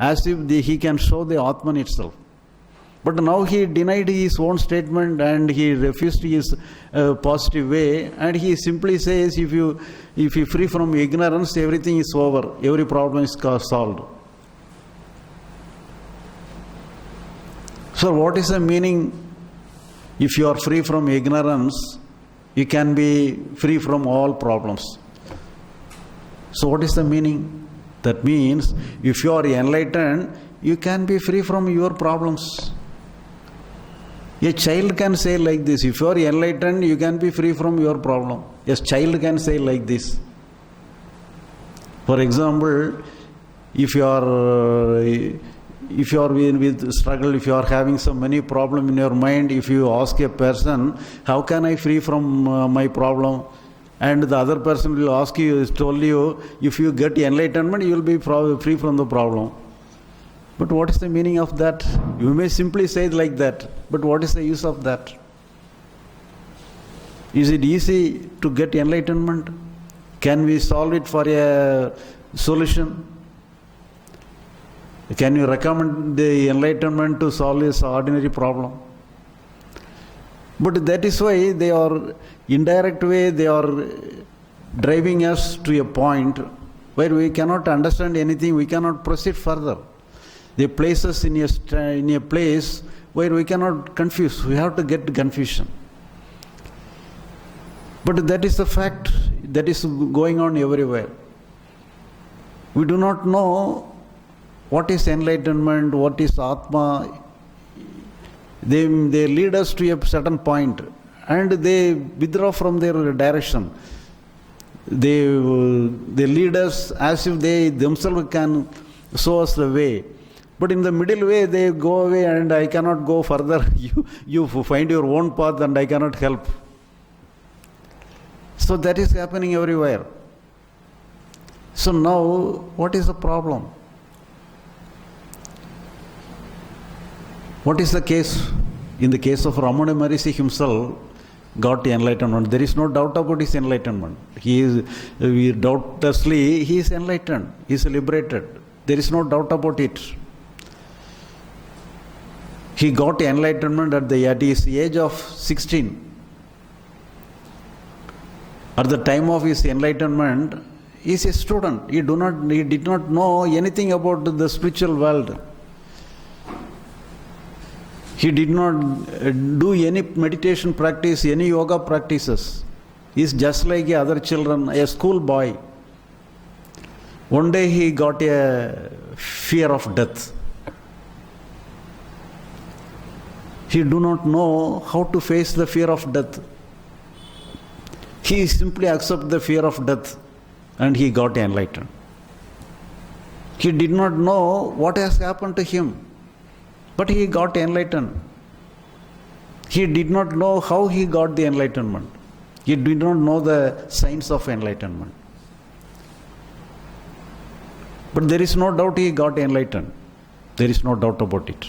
as if he can show the Atman itself. But now he denied his own statement and he refused his positive way, and he simply says, if you free from ignorance, everything is over, every problem is solved. So what is the meaning? If you are free from ignorance, you can be free from all problems. So what is the meaning? That means if you are enlightened, you can be free from your problems. A child can say like this, if you are enlightened, you can be free from your problem. A child can say like this. For example, if you are with struggle, if you are having so many problem in your mind, if you ask a person, how can I free from my problem? And the other person will ask you, told you, if you get enlightenment, you will be free from the problem. But what is the meaning of that? You may simply say it like that, but what is the use of that? Is it easy to get enlightenment? Can we solve it for a solution? Can you recommend the enlightenment to solve this ordinary problem? But that is why they are, indirect way, they are driving us to a point where we cannot understand anything, we cannot proceed further. They place us in a place where we cannot confuse, we have to get confusion. But that is the fact that is going on everywhere. We do not know what is enlightenment, what is Atma. They lead us to a certain point and they withdraw from their direction. They lead us as if they themselves can show us the way. But in the middle way, they go away and I cannot go further. You find your own path and I cannot help. So that is happening everywhere. So now, what is the problem? What is the case? In the case of Ramana Maharishi himself, got enlightenment. There is no doubt about his enlightenment. He is enlightened. He is liberated. There is no doubt about it. He got enlightenment at his age of 16. At the time of his enlightenment, he is a student. He did not know anything about the spiritual world. He did not do any meditation practice, any yoga practices. He is just like other children, a school boy. One day he got a fear of death. He do not know how to face the fear of death. He simply accepted the fear of death and he got enlightened. He did not know what has happened to him, but he got enlightened. He did not know how he got the enlightenment. He did not know the signs of enlightenment. But there is no doubt he got enlightened. There is no doubt about it.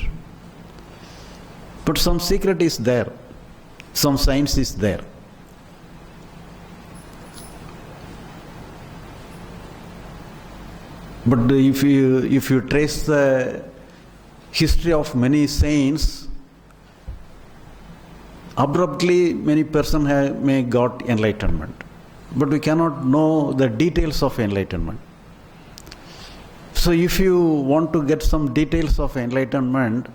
But some secret is there. Some science is there. But if you trace the history of many saints, abruptly many persons may got enlightenment. But we cannot know the details of enlightenment. So if you want to get some details of enlightenment,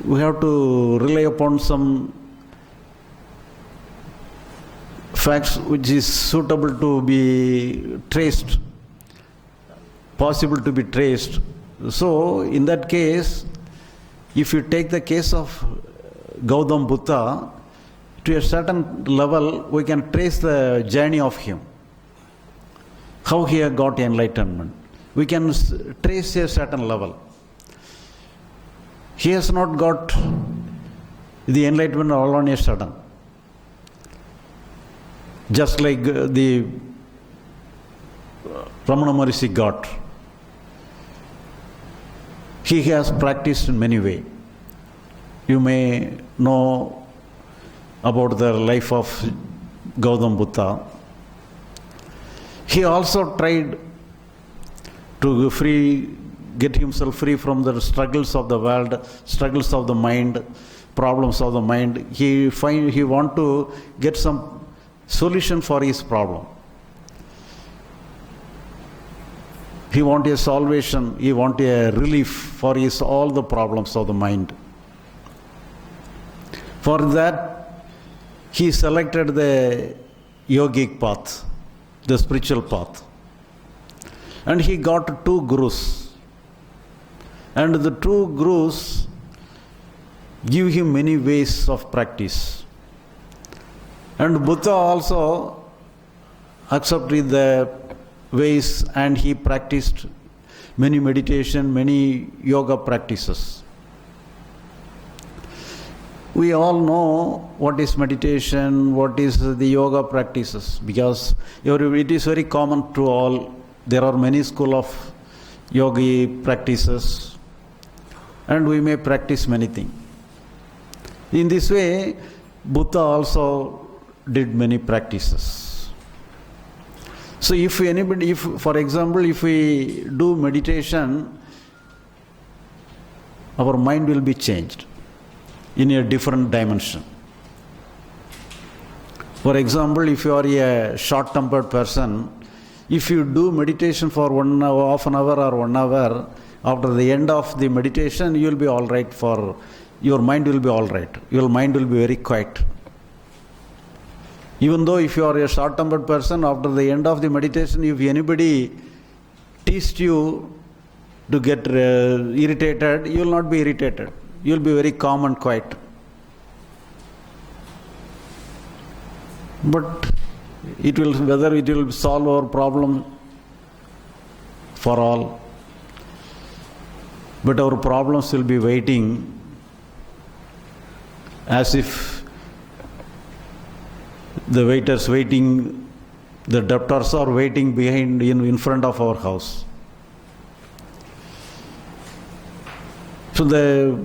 we have to rely upon some facts which is suitable to be traced, possible to be traced. So in that case, if you take the case of Gautam Buddha, to a certain level we can trace the journey of him, how he got enlightenment. We can trace a certain level. He has not got the enlightenment all on a sudden. Just like the Ramana Maharishi got. He has practiced in many ways. You may know about the life of Gautam Buddha. He also tried to get himself free from the struggles of the world, struggles of the mind, problems of the mind. He want to get some solution for his problem. He want a salvation, he want a relief for all the problems of the mind. For that, he selected the yogic path, the spiritual path. And he got 2 gurus. And the 2 gurus give him many ways of practice. And Buddha also accepted the ways, and he practiced many meditation, many yoga practices. We all know what is meditation, what is the yoga practices, because it is very common to all. There are many schools of yogi practices, and we may practice many things. In this way, Buddha also did many practices. So for example, if we do meditation, our mind will be changed in a different dimension. For example, if you are a short-tempered person, if you do meditation for half an hour or 1 hour, after the end of the meditation, you will be all right. Your mind will be all right. Your mind will be very quiet. Even though if you are a short-tempered person, after the end of the meditation, if anybody teased you to get irritated, you will not be irritated. You will be very calm and quiet. But whether it will solve our problem for all, but our problems will be waiting as if the waiters waiting, the debtors are waiting in front of our house. So the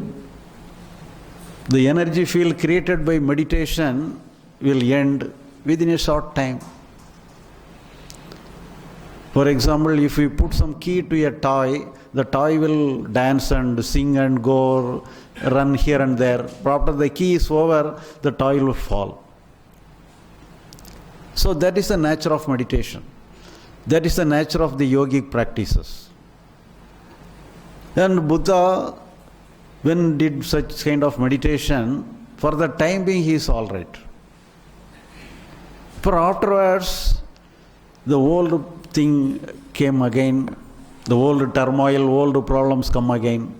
energy field created by meditation will end within a short time. For example, if we put some key to a toy, the toy will dance and sing and go, run here and there. But after the key is over, the toy will fall. So that is the nature of meditation. That is the nature of the yogic practices. And Buddha, when did such kind of meditation, for the time being he is all right. For afterwards, the old thing came again, the old turmoil, old problems come again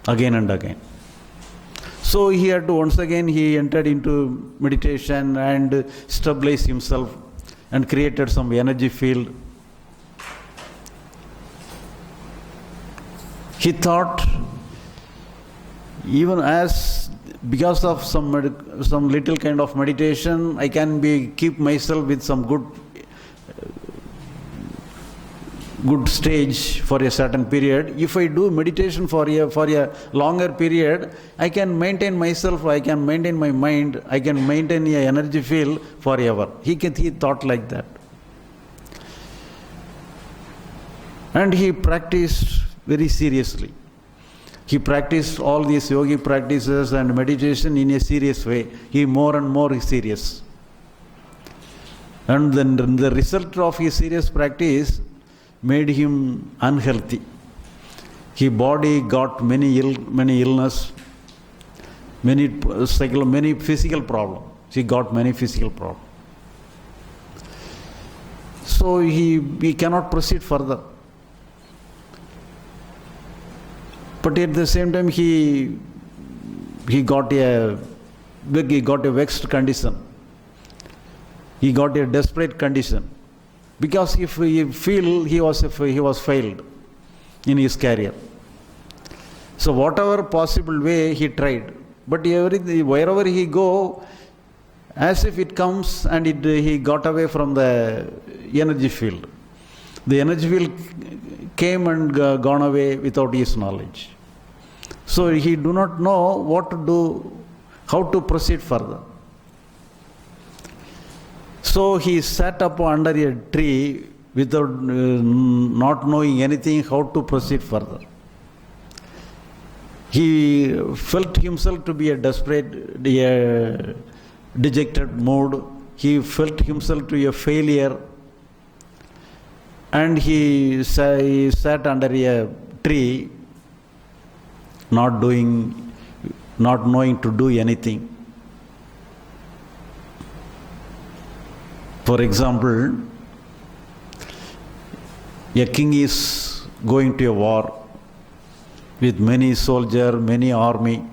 and again. So he had to once again, he entered into meditation and stabilized himself and created some energy field. He thought, even as because of some little kind of meditation, I can keep myself with some good stage for a certain period. If I do meditation for a longer period, I can maintain myself, I can maintain my mind, I can maintain a energy field forever. He thought like that. And he practiced very seriously. He practiced all these yogi practices and meditation in a serious way. He more and more is serious. And then the result of his serious practice made him unhealthy. His body got many illness, many physical problems. He got many physical problems. So he cannot proceed further. But at the same time, he got a vexed condition. He got a desperate condition. Because if he feel he was failed in his career. So whatever possible way he tried, but wherever he go, as if it comes and he got away from the energy field. The energy field came and gone away without his knowledge. So he do not know what to do, how to proceed further. So he sat up under a tree without not knowing anything how to proceed further. He felt himself to be a desperate, a dejected mood. He felt himself to be a failure, and he sat under a tree, not knowing to do anything. For example, a king is going to a war with many soldiers, many army,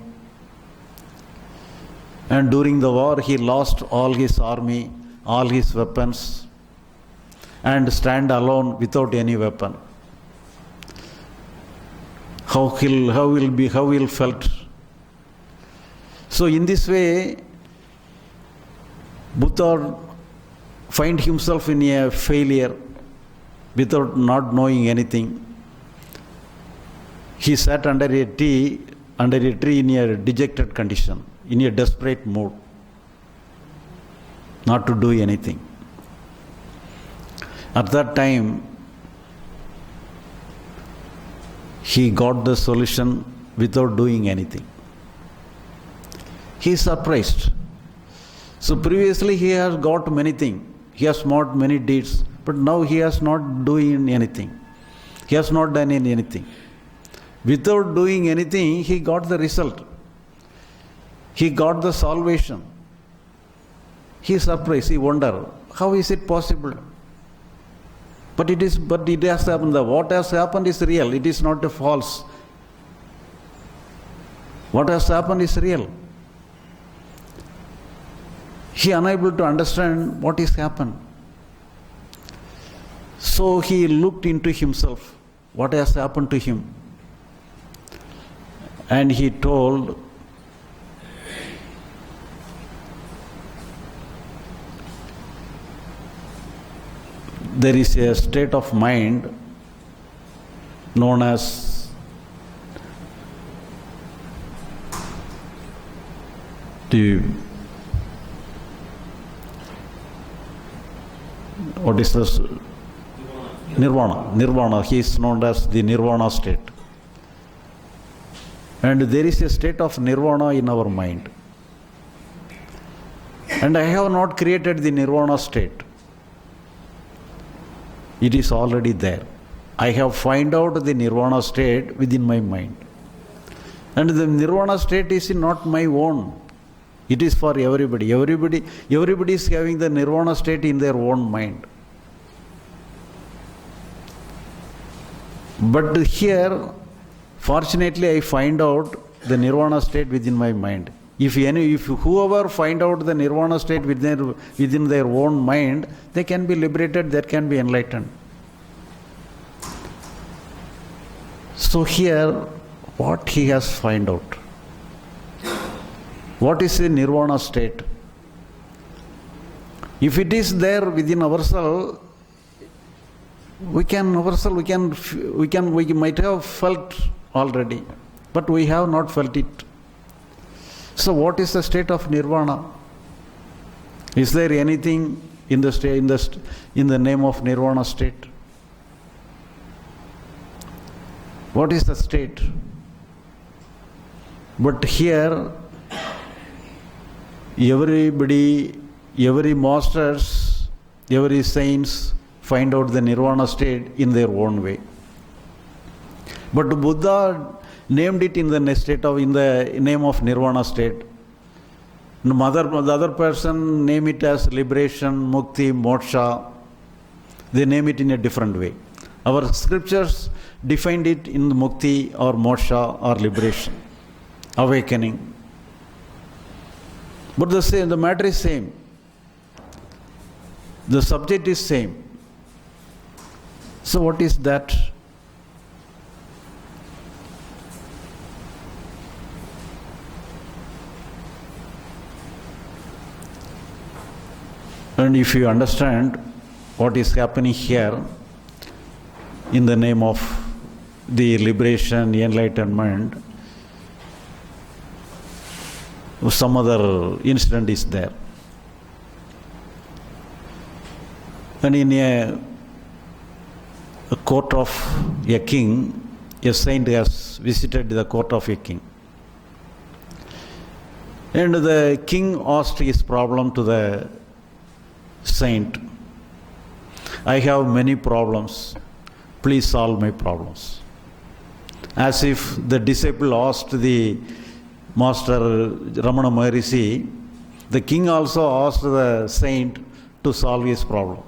and during the war he lost all his army, all his weapons, and stand alone without any weapon. How he'll felt. So in this way, Buddha find himself in a failure without not knowing anything. He sat under a tree in a dejected condition, in a desperate mood, not to do anything. At that time, he got the solution without doing anything. He is surprised. So previously he has got many things. He has not many deeds, but now he has not doing anything. He has not done anything. Without doing anything, he got the result. He got the salvation. He is surprised. He wonders, how is it possible? But it has happened. What has happened is real. It is not a false. What has happened is real. He is unable to understand what has happened. So he looked into himself, what has happened to him. And he told, there is a state of mind known as what is this? Nirvana. He is known as the Nirvana state. And there is a state of Nirvana in our mind. And I have not created the Nirvana state. It is already there. I have found out the Nirvana state within my mind. And the Nirvana state is not my own. It is for everybody. Everybody is having the Nirvana state in their own mind. But here, fortunately, I find out the Nirvana state within my mind. If whoever find out the Nirvana state within their own mind, they can be liberated, they can be enlightened. So here, what he has find out? What is the Nirvana state? If it is there within ourselves, we might have felt already, but we have not felt it. So what is the state of Nirvana? Is there anything in the name of Nirvana state? What is the state? But here, everybody, every masters, every saints find out the Nirvana state in their own way. But Buddha named it in the name of Nirvana state. The other person name it as liberation, mukti, moksha. They name it in a different way. Our scriptures defined it in mukti or moksha or liberation, awakening. But the matter is same. The subject is same. So what is that? And if you understand what is happening here in the name of the liberation, enlightenment, some other incident is there. And in a a court of a king, a saint has visited the court of a king. And the king asked his problem to the saint. I have many problems. Please solve my problems. As if the disciple asked the master Ramana Maharishi, the king also asked the saint to solve his problem.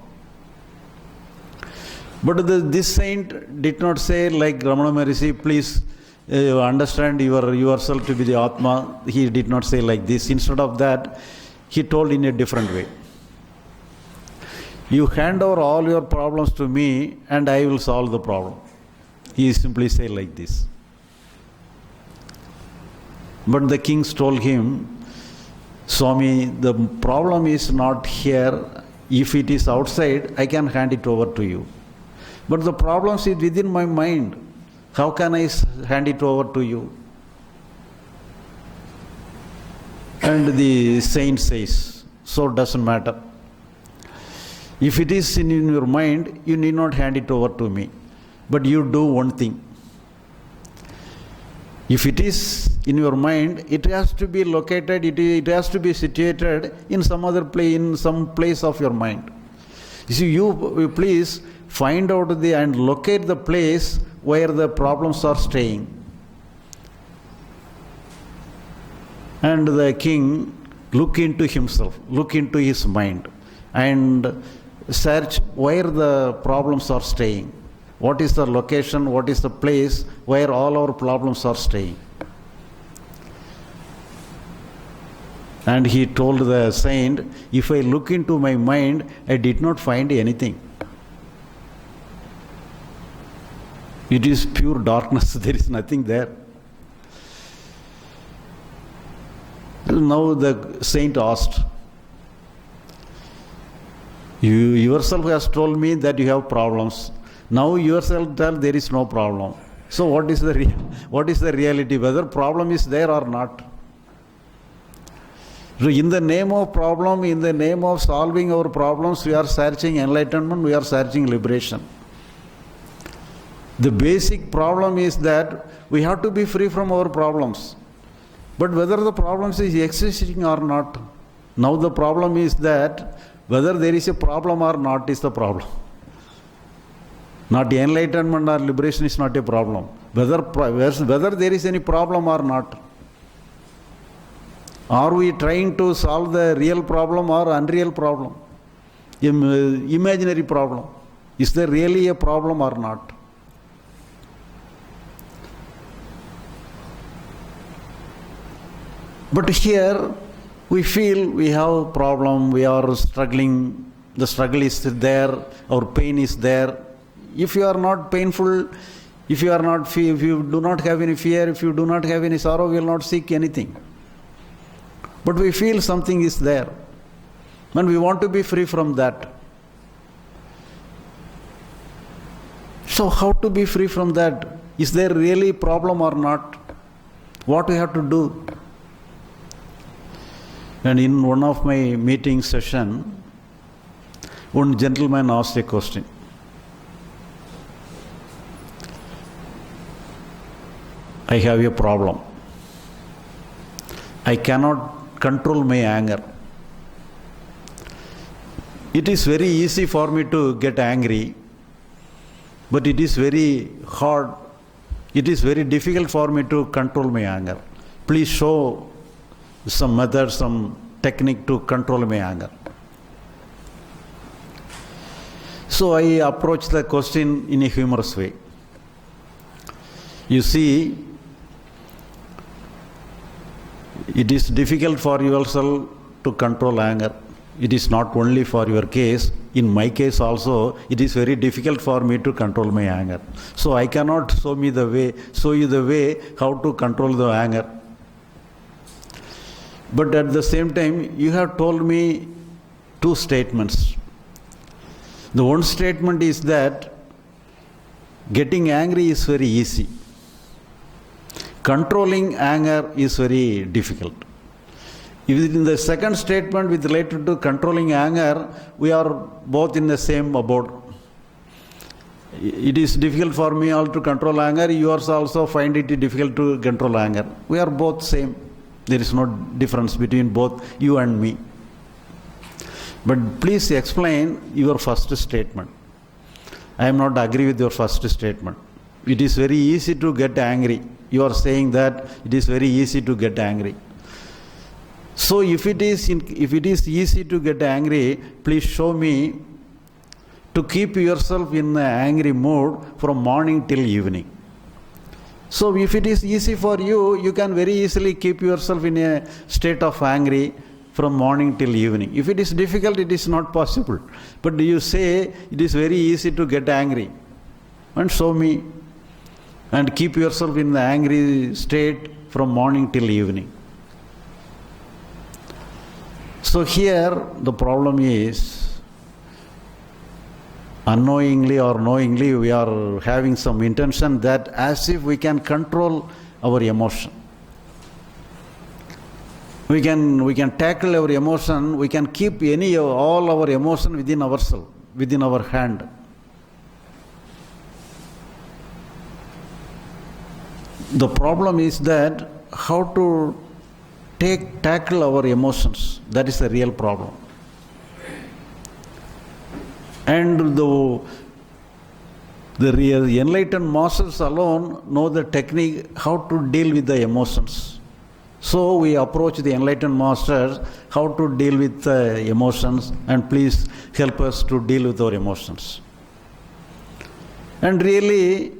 But this saint did not say like Ramana Maharishi, please understand yourself to be the Atma. He did not say like this. Instead of that, he told in a different way. You hand over all your problems to me and I will solve the problem. He simply said like this. But the kings told him, Swami, the problem is not here. If it is outside, I can hand it over to you. But the problem is within my mind. How can I hand it over to you? And the saint says, so it doesn't matter. If it is in your mind, you need not hand it over to me. But you do one thing. If it is in your mind, it has to be located, it has to be situated in some other place, in some place of your mind. You see, you please find out and locate the place where the problems are staying. And the king look into himself, look into his mind and search where the problems are staying. What is the location, what is the place where all our problems are staying? And he told the saint, if I look into my mind, I did not find anything. It is pure darkness, there is nothing there. Now the saint asked, you yourself has told me that you have problems. Now yourself tell there is no problem. So what is the reality? Whether problem is there or not? So in the name of problem, in the name of solving our problems, we are searching enlightenment, we are searching liberation. The basic problem is that we have to be free from our problems. But whether the problems is existing or not, now the problem is that whether there is a problem or not is the problem. Not enlightenment or liberation is not a problem. Whether there is any problem or not. Are we trying to solve the real problem or unreal problem? Imaginary problem. Is there really a problem or not? But here we feel we have a problem, we are struggling, the struggle is there, our pain is there. If you are not painful, if you do not have any fear, if you do not have any sorrow, we will not seek anything. But we feel something is there. And we want to be free from that. So how to be free from that? Is there really a problem or not? What we have to do? And in one of my meeting session, one gentleman asked a question. I have a problem. I cannot control my anger. It is very easy for me to get angry, but it is very hard. It is very difficult for me to control my anger. Please show some method, some technique to control my anger. So I approached the question in a humorous way. You see, it is difficult for yourself to control anger. It is not only for your case. In my case also, it is very difficult for me to control my anger. So I cannot show you the way how to control the anger. But at the same time, you have told me two statements. The one statement is that getting angry is very easy. Controlling anger is very difficult. In the second statement with related to controlling anger, we are both in the same boat. It is difficult for me all to control anger. Yours also find it difficult to control anger. We are both same. There is no difference between both you and me. But please explain your first statement. I am not agree with your first statement. It is very easy to get angry. You are saying that it is very easy to get angry. So if it is easy to get angry, please show me to keep yourself in an angry mood from morning till evening. So if it is easy for you, you can very easily keep yourself in a state of angry from morning till evening. If it is difficult, it is not possible. But you say it is very easy to get angry. And show me. And keep yourself in the angry state from morning till evening. So here the problem is, unknowingly or knowingly, we are having some intention that as if we can control our emotion. We can tackle our emotion, we can keep all our emotion within ourselves, within our hand. The problem is that how to tackle our emotions. That is the real problem. And the real enlightened masters alone know the technique how to deal with the emotions. So we approach the enlightened masters how to deal with the emotions, and please help us to deal with our emotions. And really,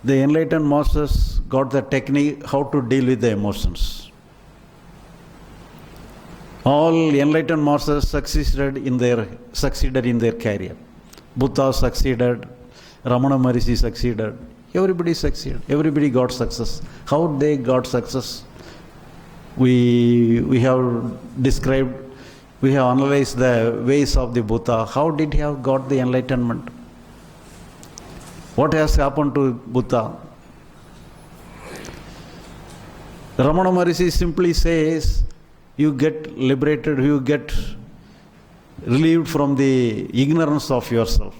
the enlightened masters got the technique how to deal with the emotions. All enlightened masters succeeded in their career. Buddha succeeded, Ramana Maharishi succeeded, everybody succeeded, everybody got success. How they got success? We have described, we have analyzed the ways of the Buddha. How did he have got the enlightenment? What has happened to Buddha? Ramana Maharishi simply says, you get liberated, you get relieved from the ignorance of yourself.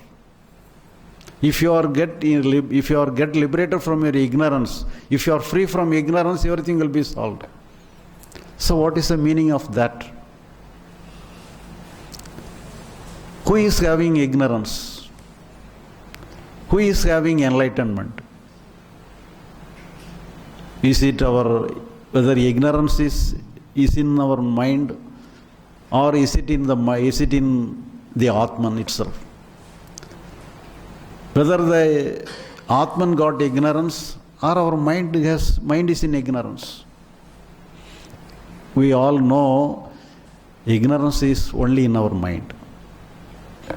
If you are get liberated from your ignorance, if you are free from ignorance, everything will be solved. So what is the meaning of that? Who is having ignorance? Who is having enlightenment? Is it whether ignorance is in our mind, or is it in the Atman itself? Whether the Atman got ignorance or our mind is in ignorance. We all know ignorance is only in our mind.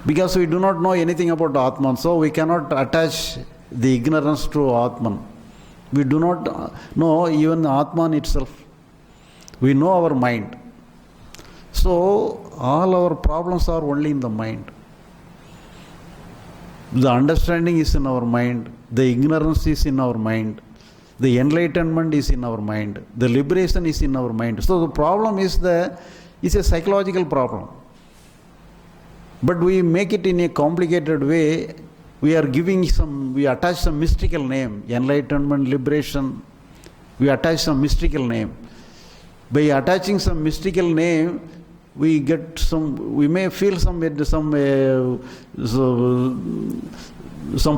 Because we do not know anything about Atman, so we cannot attach the ignorance to Atman. We do not know even Atman itself. We know our mind. So all our problems are only in the mind. The understanding is in our mind. The ignorance is in our mind. The enlightenment is in our mind. The liberation is in our mind. So the problem is a psychological problem. But we make it in a complicated way. We attach some mystical name, enlightenment, liberation. We attach some mystical name. By attaching some mystical name, we may feel some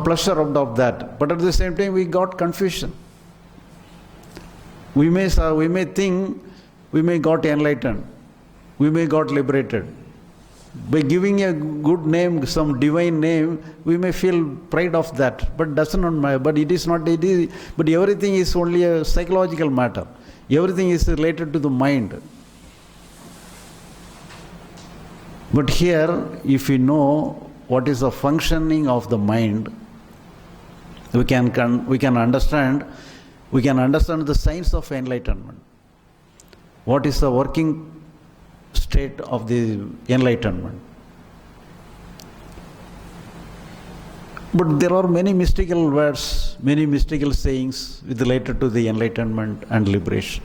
pleasure out of that. But at the same time, we got confusion. We may think we may got enlightened. We may got liberated. By giving a good name, some divine name, we may feel pride of that. But doesn't matter. But it is not. But everything is only a psychological matter. Everything is related to the mind. But here, if we know what is the functioning of the mind, we can understand the science of enlightenment. What is the working state of the enlightenment? But there are many mystical words, many mystical sayings related to the enlightenment and liberation.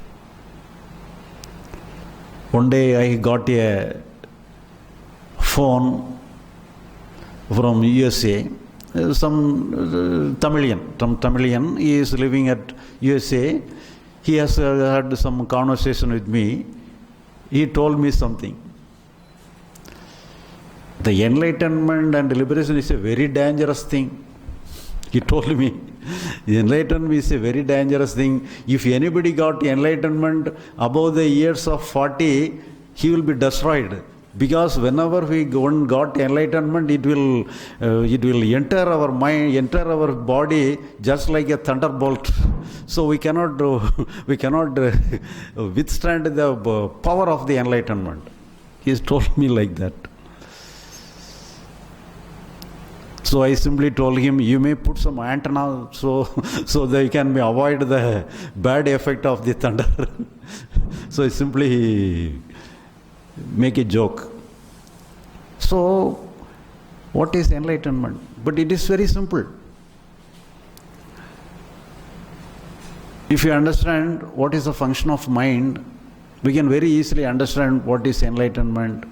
One day I got a phone from USA, some Tamilian, he is living at USA. He has had some conversation with me. He told me something. The enlightenment and liberation is a very dangerous thing. He told me, enlightenment is a very dangerous thing. If anybody got enlightenment above the years of 40, he will be destroyed. Because whenever we got enlightenment, it will enter our mind, enter our body just like a thunderbolt. So we cannot withstand the power of the enlightenment. He has told me like that. So I simply told him, you may put some antenna so that you can avoid the bad effect of the thunder. So I simply make a joke. So, what is enlightenment? But it is very simple. If you understand what is the function of mind, we can very easily understand what is enlightenment.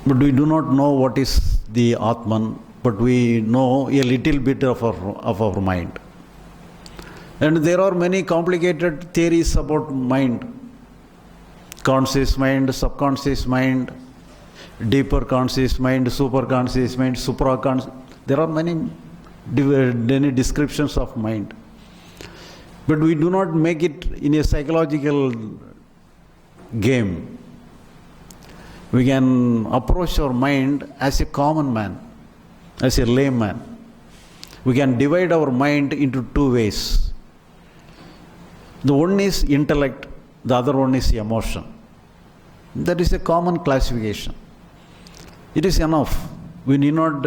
But we do not know what is the Atman, but we know a little bit of our mind. And there are many complicated theories about mind. Conscious mind, subconscious mind, deeper conscious mind, superconscious mind, supraconscious. There are many descriptions of mind. But we do not make it in a psychological game. We can approach our mind as a common man, as a layman. We can divide our mind into two ways. The one is intellect, the other one is emotion. That is a common classification. It is enough. We need not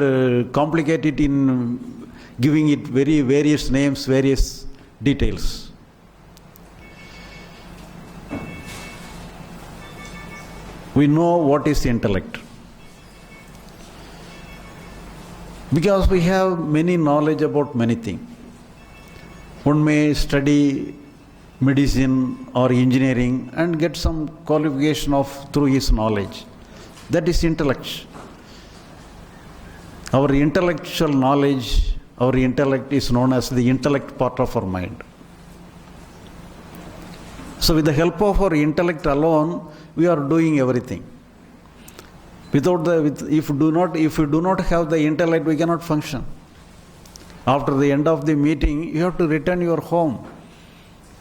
complicate it in giving it very various names, various details. We know what is intellect. Because we have many knowledge about many things. One may study medicine or engineering and get some qualification through his knowledge. That is intellect. Our intellectual knowledge, our intellect is known as the intellect part of our mind. So with the help of our intellect alone, we are doing everything. If we do not have the intellect, we cannot function. After the end of the meeting, you have to return your home.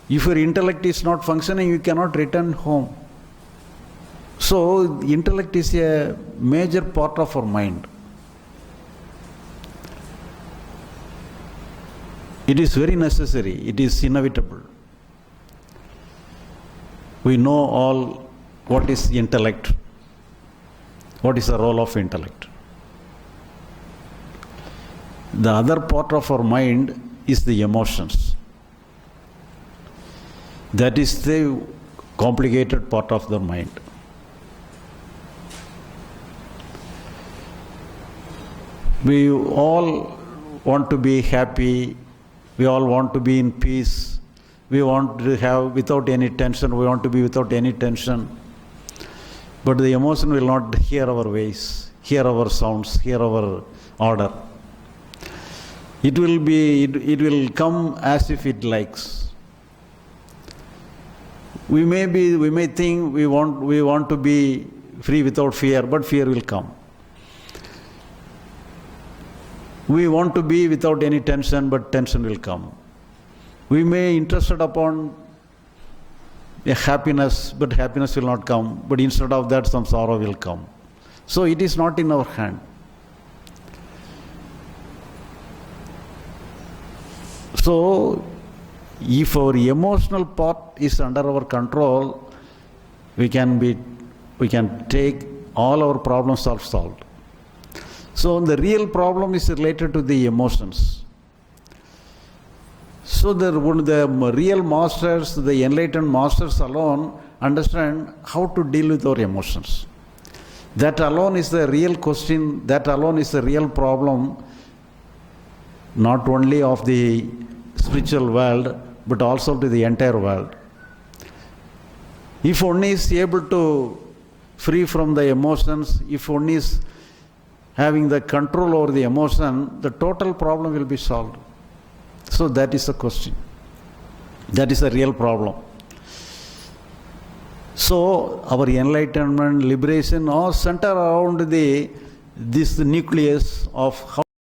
If your intellect is not functioning, you cannot return home. So, intellect is a major part of our mind. It is very necessary. It is inevitable. We know all what is intellect, what is the role of intellect. The other part of our mind is the emotions. That is the complicated part of the mind. We all want to be happy, we all want to be in peace, we want to have without any tension, we want to be without any tension. But the emotion will not hear our ways, hear our sounds, hear our order. It will come as if it likes. We may think we want to be free without fear, but fear will come. We want to be without any tension, but tension will come. We may interested upon a happiness, but happiness will not come. But instead of that, some sorrow will come. So it is not in our hand. So, if our emotional part is under our control, we can take all our problems are solved. So the real problem is related to the emotions. So the real masters, the enlightened masters alone understand how to deal with our emotions. That alone is the real question, that alone is the real problem, not only of the spiritual world, but also to the entire world. If one is able to free from the emotions, if one is having the control over the emotion, the total problem will be solved. So that is the question. That is the real problem. So our enlightenment, liberation all center around this nucleus of how